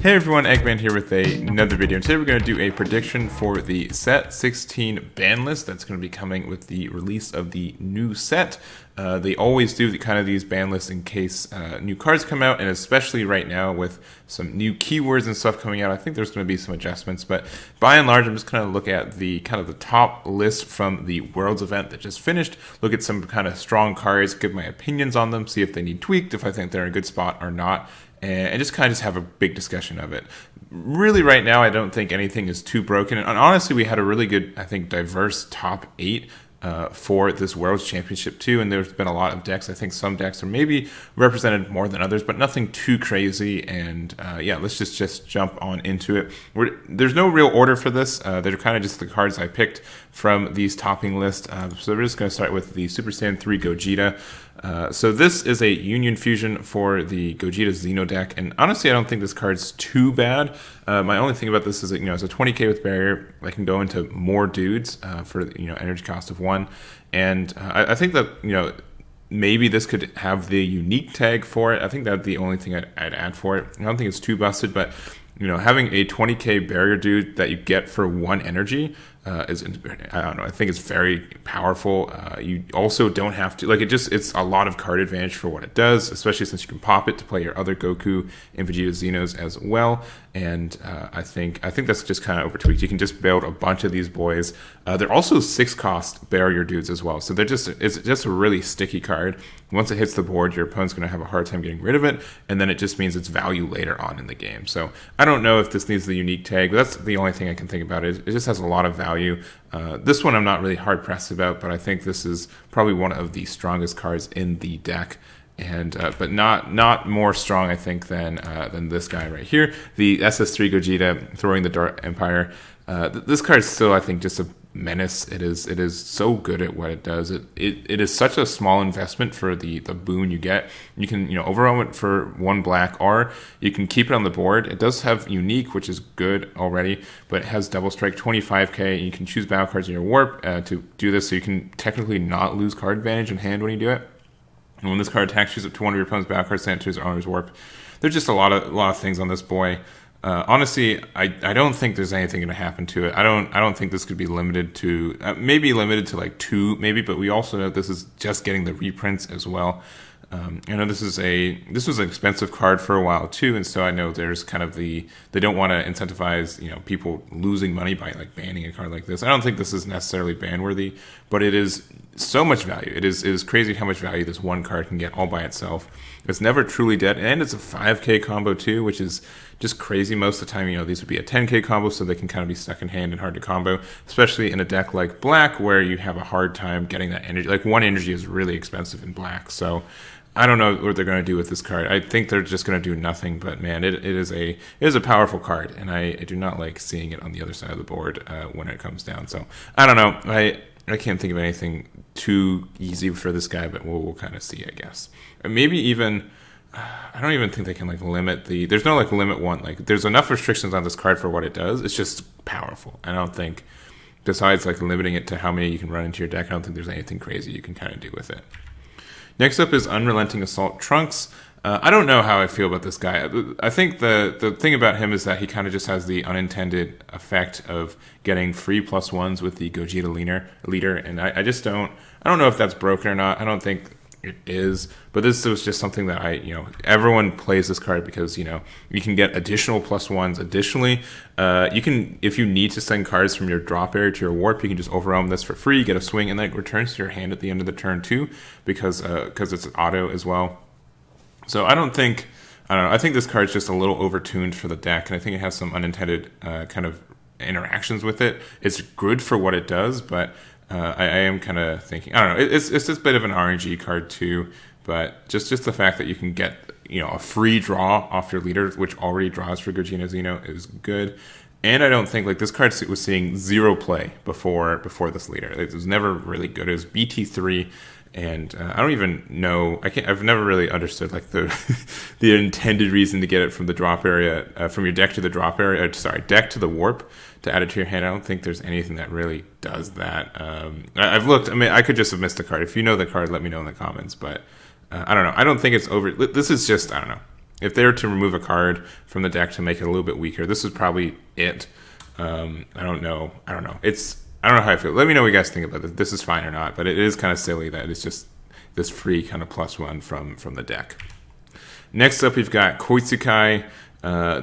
Hey everyone, Egman here with another video. Today we're going to do a prediction for the set 16 ban list that's going to be coming with the release of the new set. They always do these ban lists in case new cards come out, and especially right now with some new keywords and stuff coming out, I think there's going to be some adjustments. But by and large, I'm just going to look at the top list from the Worlds event that just finished, look at some kind of strong cards, give my opinions on them, see if they need tweaked, if I think they're in a good spot or not, and just kind of have a big discussion of it. Really, right now, I don't think anything is too broken. And honestly, we had a really good, I think, diverse top 8 for this World's Championship too, and there's been a lot of decks. I think some decks are maybe represented more than others, but nothing too crazy. And yeah, let's just jump on into it. There's no real order for this. They're kind of just the cards I picked from these topping lists. So we're just going to start with the Super Saiyan 3 Gogeta. So this is a Union Fusion for the Gogeta Xeno deck, and honestly, I don't think this card's too bad. My only thing about this is that, it's a 20k with barrier. I can go into more dudes for energy cost of 1, and I think that maybe this could have the unique tag for it. I think that'd be the only thing I'd add for it. I don't think it's too busted, but having a 20k barrier dude that you get for 1 energy is, I don't know, I think it's very powerful. You also don't have to, it's a lot of card advantage for what it does, especially since you can pop it to play your other Goku and Vegeta Xenos as well. And I think that's just kind of over tweaked. You can just build a bunch of these boys. They're also 6-cost barrier dudes as well, so it's just a really sticky card. Once it hits the board, your opponent's going to have a hard time getting rid of it, and then it just means its value later on in the game. So I don't know if this needs the unique tag, but that's the only thing I can think about. It just has a lot of value. This one I'm not really hard pressed about, but I think this is probably one of the strongest cards in the deck. And but not more strong, I think, than this guy right here, the SS3 Gogeta throwing the Dark Empire. This card is still, I think, just a menace. It is so good at what it does. It is such a small investment for the boon you get. You can overwhelm it for 1 black, or you can keep it on the board. It does have unique, which is good already, but it has double strike, 25k. You can choose battle cards in your warp to do this, so you can technically not lose card advantage in hand when you do it. And when this card attacks, choose up to one of your opponent's battle cards, send it to his owner's warp. There's just a lot of things on this boy. Honestly, I don't think there's anything going to happen to it. I don't think this could be limited to maybe limited to like 2, maybe. But we also know this is just getting the reprints as well. I know this was an expensive card for a while too, and so I know there's kind of they don't want to incentivize people losing money by like banning a card like this. I don't think this is necessarily ban worthy, but it is so much value. It is crazy how much value this one card can get all by itself. It's never truly dead, and it's a 5k combo too, which is just crazy. Most of the time, these would be a 10k combo, so they can kind of be stuck in hand and hard to combo, especially in a deck like black where you have a hard time getting that energy. Like 1 energy is really expensive in black, so I don't know what they're going to do with this card. I think they're just going to do nothing, but man, it is a powerful card, and I do not like seeing it on the other side of the board when it comes down. So I don't know. I can't think of anything too easy for this guy, but we'll kind of see, I guess. Maybe even, I don't even think they can limit there's no limit 1. There's enough restrictions on this card for what it does. It's just powerful. I don't think, besides limiting it to how many you can run into your deck, I don't think there's anything crazy you can kind of do with it. Next up is Unrelenting Assault Trunks. I don't know how I feel about this guy. I think the thing about him is that he kind of just has the unintended effect of getting free +1s with the Gogeta leader, and I don't know if that's broken or not. I don't think it is, but this was just something that everyone plays this card because you can get additional +1s. Additionally, you can, if you need to send cards from your drop area to your warp, you can just overwhelm this for free, get a swing, and then it returns to your hand at the end of the turn too, because it's an auto as well. So I don't know. I think this card's just a little overtuned for the deck, and I think it has some unintended kind of interactions with it. It's good for what it does, but I am kind of thinking, I don't know, it's just a bit of an RNG card too, but just the fact that you can get a free draw off your leader, which already draws for Gogeta Xeno, is good. And I don't think this card was seeing 0 play before this leader. It was never really good. It was BT3. And I don't even know. I've never really understood the intended reason to get it from the drop area, from your deck to the drop area. Deck to the warp to add it to your hand. I don't think there's anything that really does that. I've looked. I mean, I could just have missed the card. If you know the card, let me know in the comments. But I don't know. I don't think it's over. This is just, I don't know. if they were to remove a card from the deck to make it a little bit weaker, this is probably it. I don't know. I don't know how I feel. Let me know what you guys think about this. This is fine or not, but it is kind of silly that it's just this free kind of +1 from the deck. Next up, we've got Koitsukai.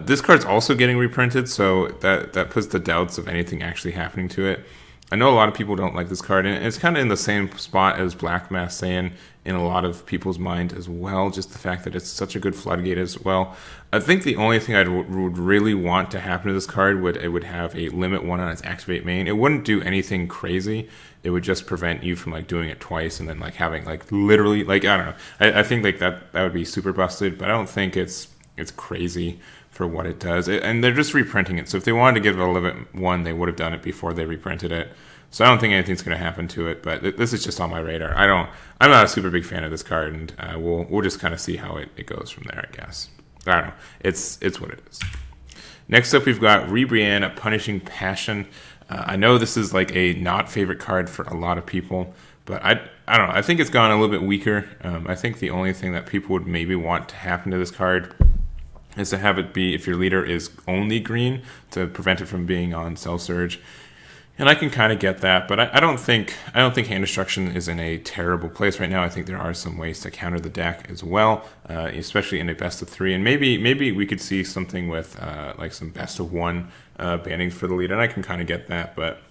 This card's also getting reprinted, so that puts the doubts of anything actually happening to it. I know a lot of people don't like this card, and it's kind of in the same spot as Black Mass Saiyan in a lot of people's mind as well, just the fact that it's such a good floodgate as well. I think the only thing I would really want to happen to this card would have a limit 1 on its activate main. It wouldn't do anything crazy. It would just prevent you from like doing it twice and then like having like literally like, I don't know. I think like that would be super busted, but I don't think it's crazy for what it does. And they're just reprinting it. So if they wanted to give it a limit 1, they would have done it before they reprinted it. So I don't think anything's going to happen to it, but this is just on my radar. I'm not a super big fan of this card, and we'll just kind of see how it goes from there, I guess. I don't know. It's what it is. Next up, we've got Ribrianne, Punishing Passion. I know this is like a not favorite card for a lot of people, but I don't know. I think it's gone a little bit weaker. I think the only thing that people would maybe want to happen to this card is to have it be, if your leader is only green, to prevent it from being on Cell Surge. And I can kind of get that, but I don't think Hand Destruction is in a terrible place right now. I think there are some ways to counter the deck as well, especially in a best of 3. And maybe we could see something with like some best of 1 bannings for the lead, and I can kind of get that. But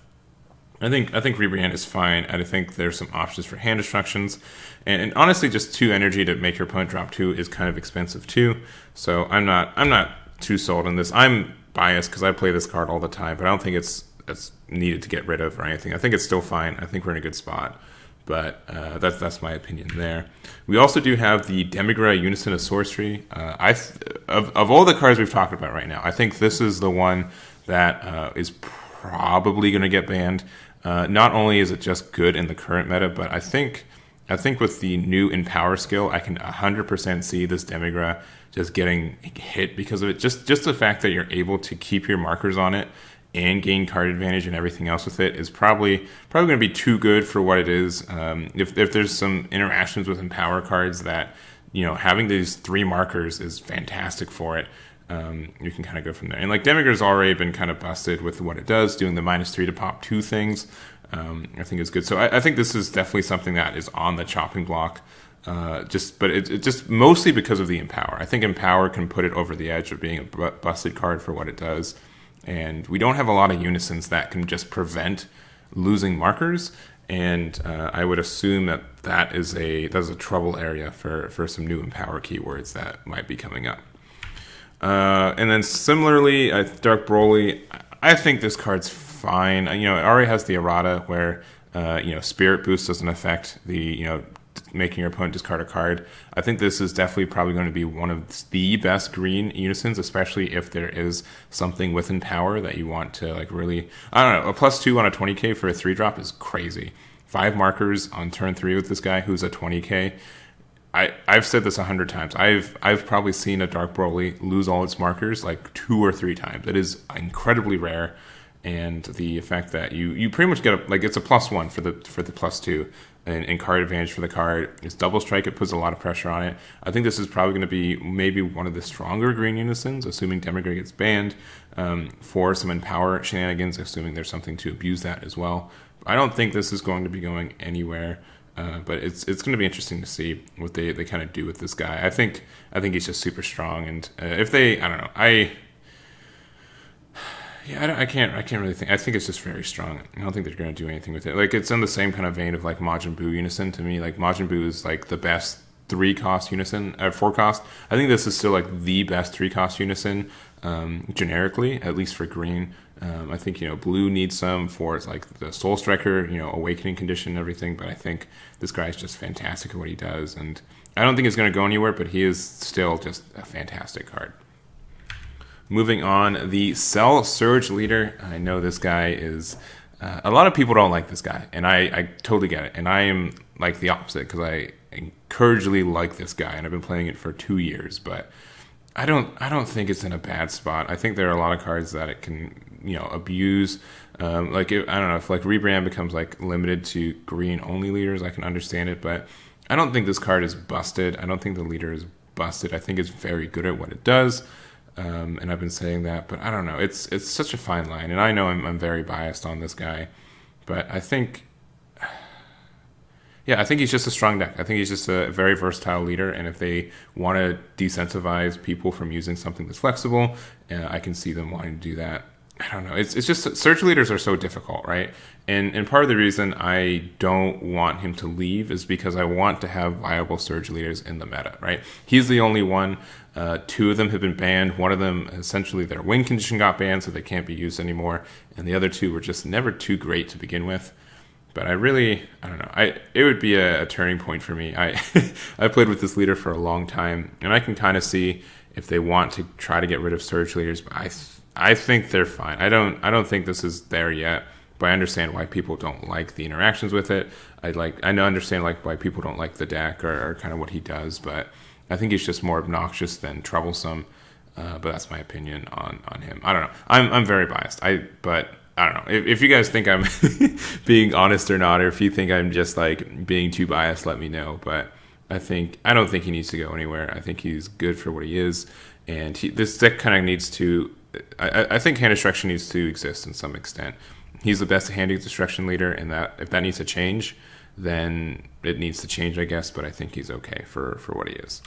I think Ribrianne is fine. I think there's some options for Hand Destructions, and honestly, just 2 energy to make your opponent drop 2 is kind of expensive too. So I'm not too sold on this. I'm biased because I play this card all the time, but I don't think it's needed to get rid of or anything. I think it's still fine. I think we're in a good spot, but that's my opinion there. We also do have the Demigra, Unison of Sorcery. Of all the cards we've talked about right now, I think this is the one that is probably going to get banned. Not only is it just good in the current meta, but I think with the new Empower skill, I can 100% see this Demigra just getting hit because of it. Just the fact that you're able to keep your markers on it and gain card advantage and everything else with it is probably going to be too good for what it is. If there's some interactions with Empower cards that, having these 3 markers is fantastic for it, you can kind of go from there. And like Demigra's already been kind of busted with what it does, doing the -3 to pop 2 things. I think is good. So I think this is definitely something that is on the chopping block. But it just mostly because of the Empower. I think Empower can put it over the edge of being a busted card for what it does. And we don't have a lot of unisons that can just prevent losing markers. And I would assume that is a trouble area for some new Empower keywords that might be coming up. And then similarly, Dark Broly, I think this card's fine. It already has the errata where Spirit Boost doesn't affect the making your opponent discard a card. I think this is definitely probably going to be one of the best green unisons, especially if there is something within power that you want to like really, I don't know, a +2 on a 20k for a 3-drop is crazy. 5 markers on turn 3 with this guy who's a 20k. I've said this 100 times. I've probably seen a Dark Broly lose all its markers like 2 or 3 times. It is incredibly rare. And the fact that you pretty much get it's a +1 for the +2 and card advantage for the card. It's double strike. It puts a lot of pressure on it. I think this is probably going to be maybe one of the stronger green unisons, assuming Demigra gets banned, for some Empower shenanigans, assuming there's something to abuse that as well. I don't think this is going to be going anywhere, but it's going to be interesting to see what they kind of do with this guy. I think he's just super strong, and if they, I don't know, I can't really think. I think it's just very strong. I don't think they're going to do anything with it. Like, it's in the same kind of vein of like Majin Buu Unison to me. Like, Majin Buu is like the best 3-cost unison, 4-cost. I think this is still like the best 3-cost unison, generically, at least for green. I think blue needs some for it's like the Soul Striker, awakening condition and everything. But I think this guy is just fantastic at what he does, and I don't think he's going to go anywhere. But he is still just a fantastic card. Moving on, the Cell Surge Leader. I know this guy is... a lot of people don't like this guy, and I totally get it. And I am like the opposite, because I encouragingly like this guy, and I've been playing it for 2 years. But I don't think it's in a bad spot. I think there are a lot of cards that it can abuse. I don't know, if like Ribrianne becomes like limited to green only leaders, I can understand it. But I don't think this card is busted. I don't think the leader is busted. I think it's very good at what it does. And I've been saying that, but I don't know. It's such a fine line, and I know I'm very biased on this guy, but I think he's just a strong deck. I think he's just a very versatile leader, and if they want to decentivize people from using something that's flexible, I can see them wanting to do that. I don't know. It's just surge leaders are so difficult, right? And part of the reason I don't want him to leave is because I want to have viable surge leaders in the meta, right? He's the only one. 2 of them have been banned. One of them, essentially, their win condition got banned, so they can't be used anymore. And the other 2 were just never too great to begin with. But I don't know. It would be a turning point for me. I played with this leader for a long time, and I can kind of see if they want to try to get rid of surge leaders. But I think they're fine. I don't think this is there yet, but I understand why people don't like the interactions with it. I understand why people don't like the deck or kind of what he does, but I think he's just more obnoxious than troublesome. But that's my opinion on him. I don't know. I'm very biased. But I don't know. If you guys think I'm being honest or not, or if you think I'm just being too biased, let me know. But I don't think he needs to go anywhere. I think he's good for what he is, and this deck kind of needs to. I think hand destruction needs to exist in some extent. He's the best hand destruction leader, and that if that needs to change, then it needs to change, I guess. But I think he's okay for what he is.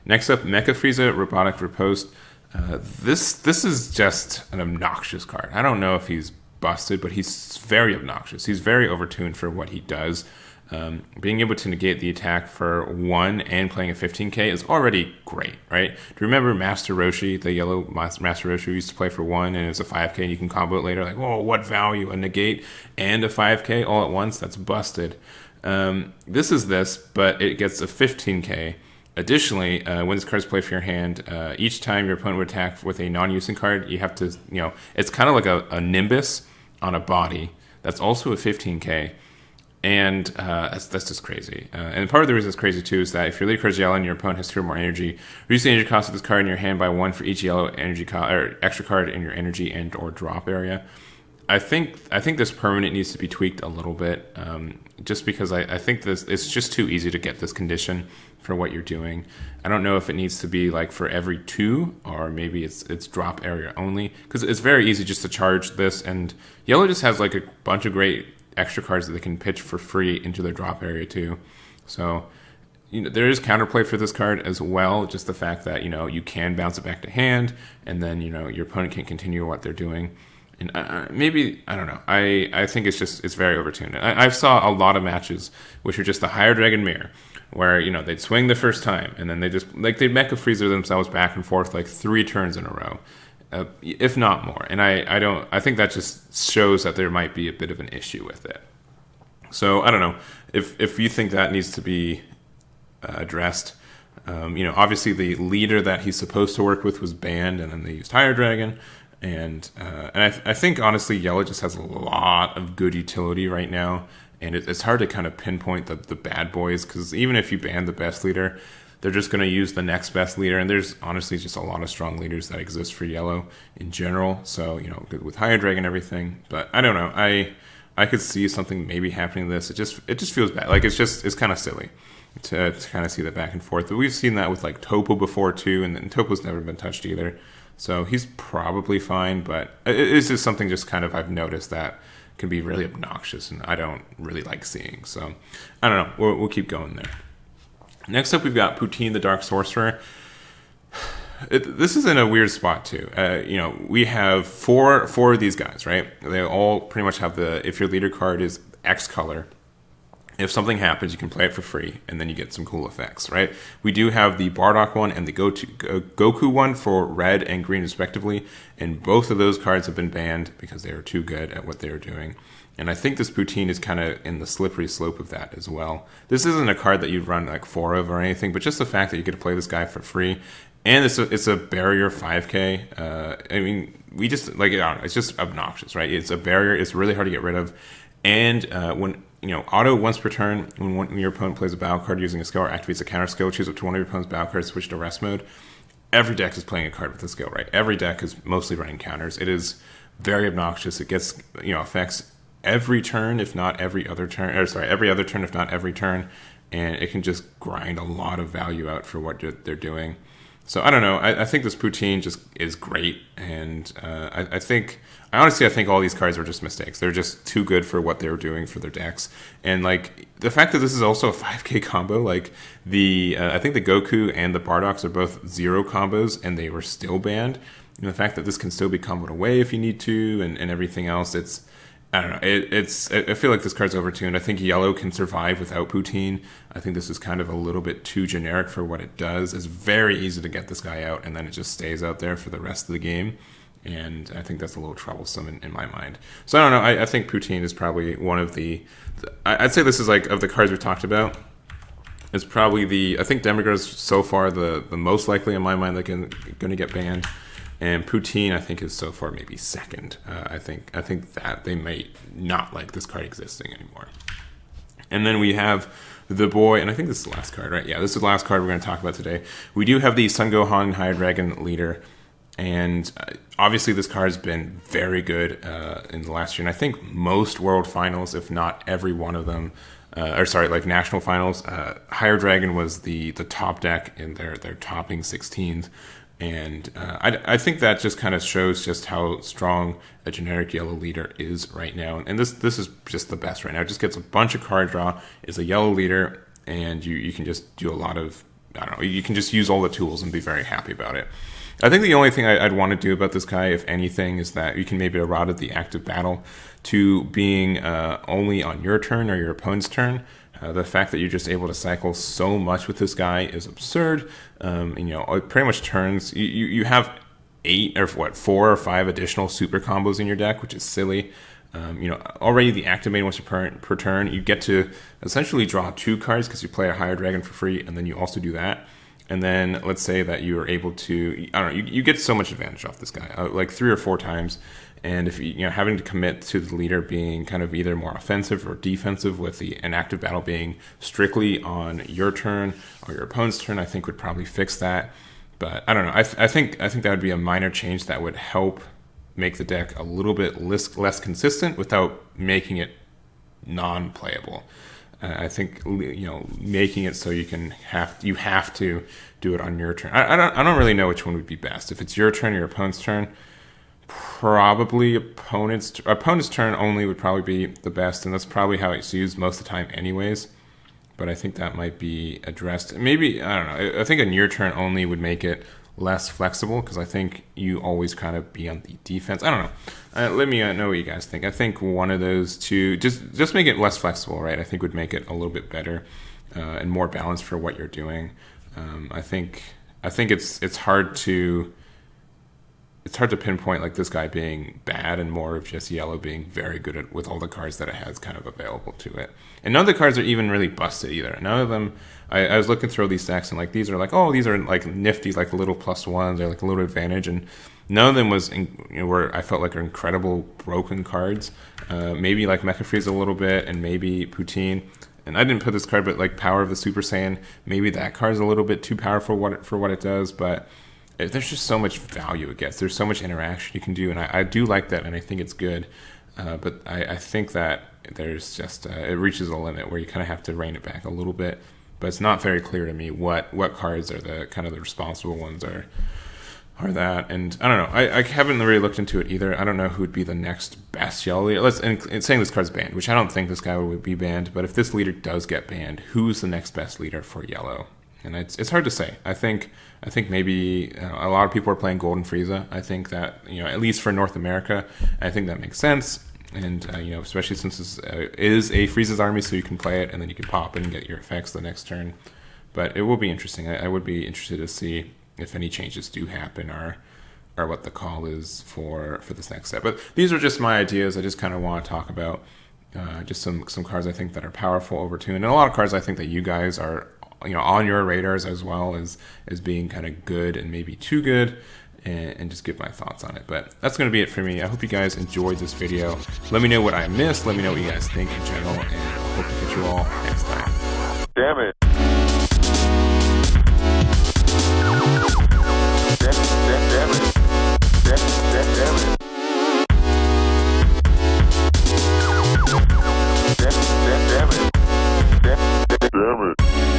Next up, Mecha Frieza, Robotic Riposte. This is just an obnoxious card. I don't know if he's busted, but he's very obnoxious. He's very overtuned for what he does. Being able to negate the attack for 1 and playing a 15k is already great, right? Do you remember Master Roshi, the yellow Master Roshi who used to play for 1 and it's a 5k and you can combo it later? Whoa, what value? A negate and a 5k all at once? That's busted. This is this, but it gets a 15k. Additionally, when this card's played for your hand, each time your opponent would attack with a non-using card, you have to, it's kind of like a Nimbus on a body. That's also a 15k. And that's just crazy. And part of the reason it's crazy, too, is that if your lead card's yellow and your opponent has 2 or more energy, reduce the energy cost of this card in your hand by 1 for each yellow energy or extra card in your energy and or drop area. I think this permanent needs to be tweaked a little bit, just because I think it's just too easy to get this condition for what you're doing. I don't know if it needs to be for every 2, or maybe it's drop area only, because it's very easy just to charge this, and yellow just has a bunch of great extra cards that they can pitch for free into their drop area too. So there is counterplay for this card as well, just the fact that you can bounce it back to hand, and then your opponent can continue what they're doing. And maybe, I don't know, I think it's very overtuned. I saw a lot of matches which are just the higher dragon mirror, where they'd swing the first time and then they just they'd Mecha Frieza themselves back and forth 3 turns in a row, if not more. And I think that just shows that there might be a bit of an issue with it. So I don't know if you think that needs to be addressed. Obviously the leader that he's supposed to work with was banned, and then they used Higher Dragon. And I think, honestly, yellow just has a lot of good utility right now. And it's hard to kind of pinpoint the bad boys, because even if you ban the best leader, they're just going to use the next best leader. And there's honestly just a lot of strong leaders that exist for yellow in general. So, with Higher Dragon and everything. But I don't know. I could see something maybe happening to this. It just feels bad. It's kind of silly to kind of see that back and forth. But we've seen that with Topo before too. And Topo's never been touched either. So he's probably fine, but it's just something just kind of I've noticed that can be really obnoxious, and I don't really like seeing. So I don't know. We'll keep going there. Next up, we've got Poutine, the Dark Sorcerer. This is in a weird spot too. We have four of these guys, right? They all pretty much have if your leader card is X color, if something happens, you can play it for free, and then you get some cool effects, right? We do have the Bardock one and the Goku one for red and green, respectively, and both of those cards have been banned because they were too good at what they were doing. And I think this Poutine is kind of in the slippery slope of that as well. This isn't a card that you'd run 4 of or anything, but just the fact that you get to play this guy for free, and it's a barrier 5k. We just it's just obnoxious, right? It's a barrier. It's really hard to get rid of, and when auto once per turn, when your opponent plays a battle card using a skill or activates a counter skill, choose up to one of your opponent's battle cards, switch to rest mode. Every deck is playing a card with a skill, right? Every deck is mostly running counters. It is very obnoxious. It gets, effects every turn, if not every other turn. Every other turn, if not every turn. and it can just grind a lot of value out for what they're doing. So I don't know. I think this Poutine just is great, and I think all these cards were just mistakes. They're just too good for what they were doing for their decks, and like the fact that this is also a 5k combo, like I think the Goku and the Bardoks are both 0 combos, and they were still banned. And the fact that this can still be comboed away if you need to, and everything else, I don't know. I feel like this card's overtuned. I think yellow can survive without Poutine. I think this is kind of a little bit too generic for what it does. It's very easy to get this guy out, and then it just stays out there for the rest of the game. And I think that's a little troublesome in my mind. So I don't know. I think Poutine is probably one of I'd say this is like, of the cards we talked about, it's probably I think Demigra is so far the most likely in my mind that going to get banned. And Poutine, I think, is so far maybe second. I think that they may not like this card existing anymore. And then we have the boy, and I think this is the last card, right? Yeah, this is the last card we're going to talk about today. We do have the Sun Gohan High Dragon leader, and obviously this card has been very good in the last year. And I think most World Finals, if not every one of them, like National Finals, Higher Dragon was the top deck in their topping 16th. And I think that just kind of shows just how strong a generic yellow leader is right now. And this is just the best right now. It just gets a bunch of card draw, is a yellow leader, and you can just do a lot of, I don't know, you can just use all the tools and be very happy about it. I think the only thing I'd want to do about this guy, if anything, is that you can maybe errata the active battle to being only on your turn or your opponent's turn. The fact that you're just able to cycle so much with this guy is absurd. It pretty much turns. You have 4 or 5 additional super combos in your deck, which is silly. Already the activating once per turn, you get to essentially draw 2 cards because you play a Higher Dragon for free, and then you also do that. And then let's say that you are able to, I don't know, you get so much advantage off this guy, like 3 or 4 times. And if having to commit to the leader being kind of either more offensive or defensive, with an active battle being strictly on your turn or your opponent's turn, I think would probably fix that. But I don't know. I think that would be a minor change that would help make the deck a little bit less consistent without making it non-playable. I think making it so you have to do it on your turn. I don't really know which one would be best. If it's your turn or your opponent's turn, probably opponent's turn only would probably be the best, and that's probably how it's used most of the time anyways. But I think that might be addressed. Maybe, I don't know, I think on your turn only would make it less flexible, because I think you always kind of be on the defense. I don't know. Let me know what you guys think. I think one of those two, just make it less flexible, right? I think would make it a little bit better and more balanced for what you're doing. I think it's hard to pinpoint like this guy being bad, and more of just yellow being very good with all the cards that it has kind of available to it. And none of the cards are even really busted either. None of them, I was looking through these decks, and like these are like, oh, these are like nifty, like little +1s, they're like a little advantage, and none of them was where I felt like are incredible broken cards. Maybe like Mecha Frieza a little bit, and maybe Poutine. And I didn't put this card, but like Power of the Super Saiyan, maybe that card's a little bit too powerful for what it does, but there's just so much value it gets. There's so much interaction you can do, and I do like that, and I think it's good. But I think that there's just it reaches a limit where you kind of have to rein it back a little bit. But it's not very clear to me what cards are the kind of the responsible ones are that. And I don't know. I haven't really looked into it either. I don't know who would be the next best yellow leader. And saying this card's banned, which I don't think this guy would be banned. But if this leader does get banned, who's the next best leader for yellow? And it's hard to say. I think maybe a lot of people are playing Golden Frieza. I think that, at least for North America, I think that makes sense. And especially since this is a Frieza's army, so you can play it and then you can pop and get your effects the next turn. But it will be interesting. I would be interested to see if any changes do happen, or what the call is for this next set. But these are just my ideas. I just kind of want to talk about just some cards I think that are powerful over Toon, and a lot of cards I think that you guys are on your radars as well as being kind of good and maybe too good, and just give my thoughts on it. But that's going to be it for me. I hope you guys enjoyed this video. Let me know what I missed. Let me know what you guys think in general, and I hope to catch you all next time. Damn it. Damn it. damn it.